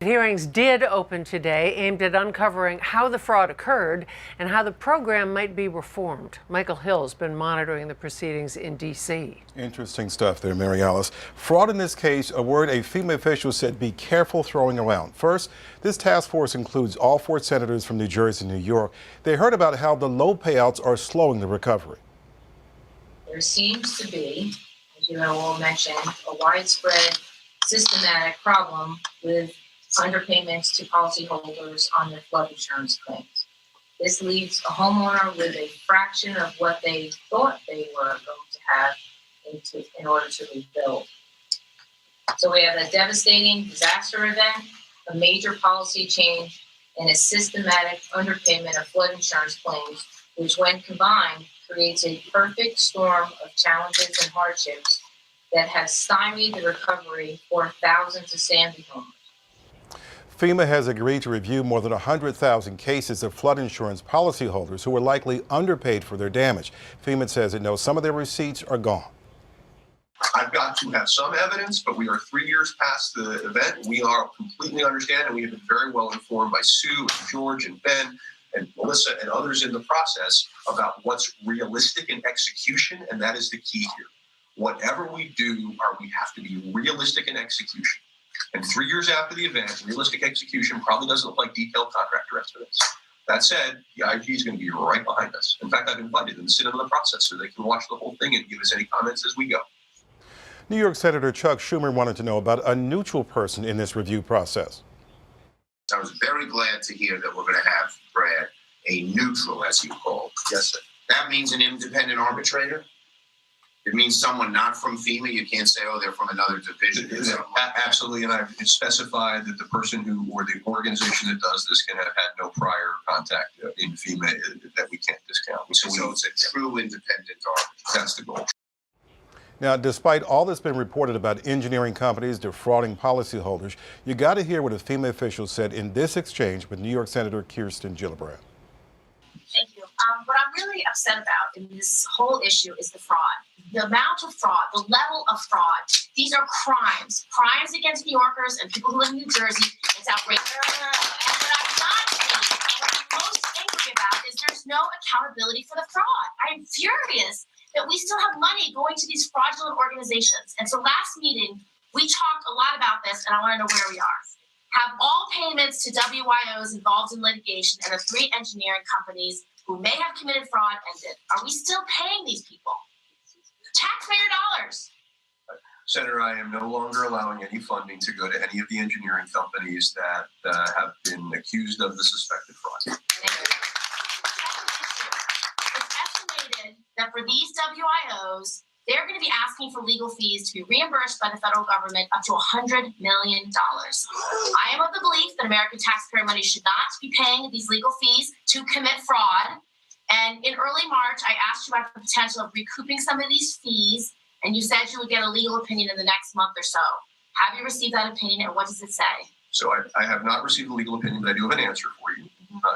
Hearings did open today, aimed at uncovering how the fraud occurred and how the program might be reformed. Michael Hill's been monitoring the proceedings in D.C. Interesting stuff there, Mary Alice. Fraud in this case, a word a FEMA official said be careful throwing around. First, this task force includes all 4 senators from New Jersey and New York. They heard about how the low payouts are slowing the recovery. There seems to be, as you all mentioned, a widespread systematic problem with underpayments to policyholders on their flood insurance claims. This leaves a homeowner with a fraction of what they thought they were going to have in order to rebuild. So we have a devastating disaster event, a major policy change, and a systematic underpayment of flood insurance claims, which when combined creates a perfect storm of challenges and hardships that have stymied the recovery for thousands of Sandy homeowners. FEMA has agreed to review more than 100,000 cases of flood insurance policyholders who were likely underpaid for their damage. FEMA says it knows some of their receipts are gone. I've got to have some evidence, but we are 3 years past the event. We are completely understand, and we have been very well informed by Sue and George and Ben and Melissa and others in the process about what's realistic in execution, and that is the key here. Whatever we do, we have to be realistic in execution. And 3 years after the event, realistic execution probably doesn't look like detailed contractor estimates. That said, the IG is going to be right behind us. In fact, I've invited them to sit in the process so they can watch the whole thing and give us any comments as we go. New York Senator Chuck Schumer wanted to know about a neutral person in this review process. I was very glad to hear that we're going to have, Brad, a neutral, as you call. Yes, sir. That means an independent arbitrator? It means someone not from FEMA. You can't say, oh, they're from another division. Absolutely, and I've specified that the person who or the organization that does this can have had no prior contact in FEMA that we can't discount. So it's a true independent arbitrator. That's the goal. Now, despite all that's been reported about engineering companies defrauding policyholders, you got to hear what a FEMA official said in this exchange with New York Senator Kirsten Gillibrand. Thank you. What I'm really upset about in this whole issue is the fraud. The amount of fraud, the level of fraud. These are crimes against New Yorkers and people who live in New Jersey. It's outrageous. And what I'm not seeing, and what I'm most angry about, is there's no accountability for the fraud. I'm furious that we still have money going to these fraudulent organizations. And so last meeting, we talked a lot about this, and I want to know where we are. Have all payments to WYOs involved in litigation and the 3 engineering companies who may have committed fraud ended. Are we still paying these people? Taxpayer dollars. Senator, I am no longer allowing any funding to go to any of the engineering companies that have been accused of the suspected fraud. It's estimated that for these WIOs, they're going to be asking for legal fees to be reimbursed by the federal government up to $100 million. I am of the belief that American taxpayer money should not be paying these legal fees to commit fraud. And in early March, I asked you about the potential of recouping some of these fees, and you said you would get a legal opinion in the next month or so. Have you received that opinion, and what does it say? So I have not received a legal opinion, but I do have an answer for you.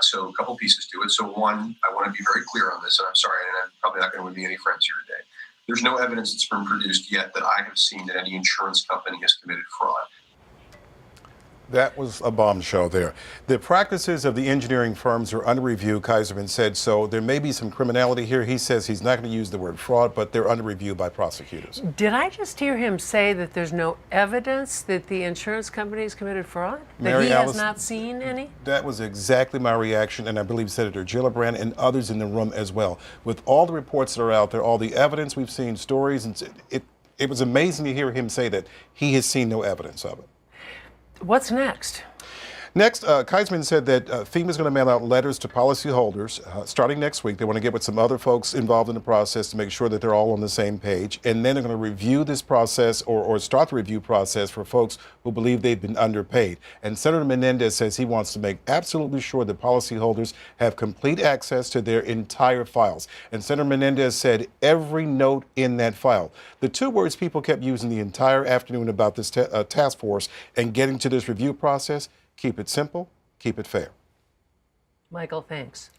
So a couple pieces to it. So one, I want to be very clear on this, and I'm sorry, and I'm probably not going to win me any friends here today. There's no evidence that's been produced yet that I have seen that any insurance company has committed fraud. That was a bombshell there. The practices of the engineering firms are under review, Kaiserman said, so there may be some criminality here. He says he's not going to use the word fraud, but they're under review by prosecutors. Did I just hear him say that there's no evidence that the insurance companies committed fraud? That he has not seen any? That was exactly my reaction, and I believe Senator Gillibrand and others in the room as well. With all the reports that are out there, all the evidence we've seen, stories, and it was amazing to hear him say that he has seen no evidence of it. What's next? Next, Kaiserman said that FEMA is going to mail out letters to policyholders starting next week. They want to get with some other folks involved in the process to make sure that they're all on the same page. And then they're going to review this process or start the review process for folks who believe they've been underpaid. And Senator Menendez says he wants to make absolutely sure that policyholders have complete access to their entire files. And Senator Menendez said every note in that file. The 2 words people kept using the entire afternoon about this task force and getting to this review process: keep it simple, keep it fair. Michael, thanks.